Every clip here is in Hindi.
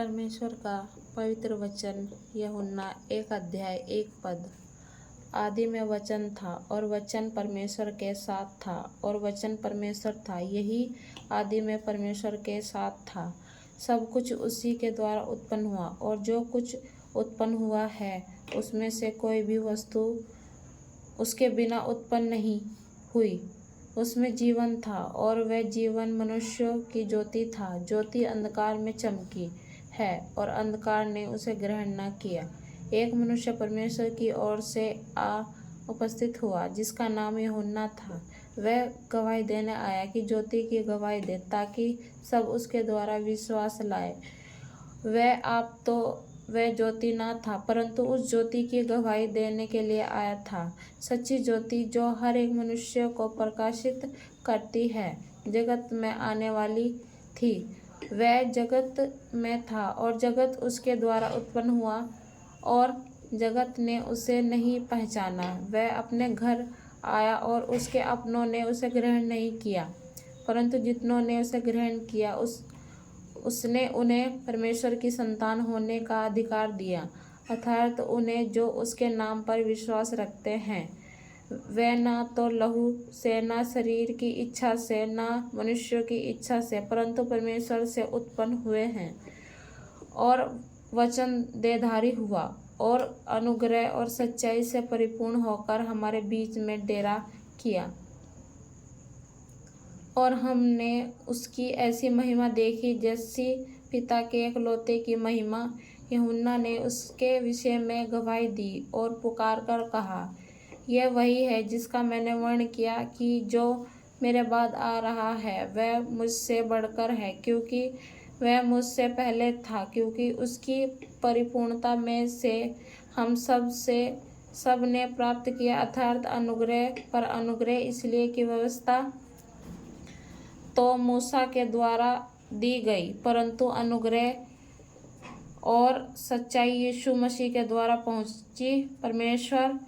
परमेश्वर का पवित्र वचन यूहन्ना 1 अध्याय 1 पद। आदि में वचन था और वचन परमेश्वर के साथ था और वचन परमेश्वर था। यही आदि में परमेश्वर के साथ था। सब कुछ उसी के द्वारा उत्पन्न हुआ और जो कुछ उत्पन्न हुआ है उसमें से कोई भी वस्तु उसके बिना उत्पन्न नहीं हुई। उसमें जीवन था और वह जीवन मनुष्यों की ज्योति था। ज्योति अंधकार में चमकी है और अंधकार ने उसे ग्रहण न किया। एक मनुष्य परमेश्वर की ओर से उपस्थित हुआ जिसका नाम यूहन्ना था। वह गवाही देने आया कि ज्योति की गवाही दे ताकि सब उसके द्वारा विश्वास लाए। वह ज्योति न था परंतु उस ज्योति की गवाही देने के लिए आया था। सच्ची ज्योति जो हर एक मनुष्य को प्रकाशित करती है जगत में आने वाली थी। वह जगत में था और जगत उसके द्वारा उत्पन्न हुआ और जगत ने उसे नहीं पहचाना। वह अपने घर आया और उसके अपनों ने उसे ग्रहण नहीं किया, परंतु जितनों ने उसे ग्रहण किया उसने उन्हें परमेश्वर की संतान होने का अधिकार दिया, अर्थात उन्हें जो उसके नाम पर विश्वास रखते हैं। वे न तो लहू से, न शरीर की इच्छा से, न मनुष्यों की इच्छा से, परंतु परमेश्वर से उत्पन्न हुए हैं। और वचन देहधारी हुआ और अनुग्रह और सच्चाई से परिपूर्ण होकर हमारे बीच में डेरा किया। और हमने उसकी ऐसी महिमा देखी जैसी पिता के एकलौते की महिमा। यूहन्ना ने उसके विषय में गवाही दी और पुकार कर कहा, यह वही है जिसका मैंने वर्णन किया कि जो मेरे बाद आ रहा है वह मुझसे बढ़कर है, क्योंकि वह मुझसे पहले था। क्योंकि उसकी परिपूर्णता में से हम सब ने प्राप्त किया, अर्थात अनुग्रह पर अनुग्रह। इसलिए कि व्यवस्था तो मूसा के द्वारा दी गई, परंतु अनुग्रह और सच्चाई यीशु मसीह के द्वारा पहुंची। परमेश्वर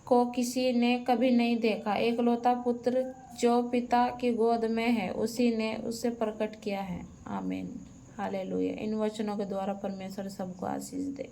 को किसी ने कभी नहीं देखा। एकलौता पुत्र जो पिता की गोद में है उसी ने उसे प्रकट किया है। आमीन, हालेलुया। इन वचनों के द्वारा परमेश्वर सबको आशीष दे।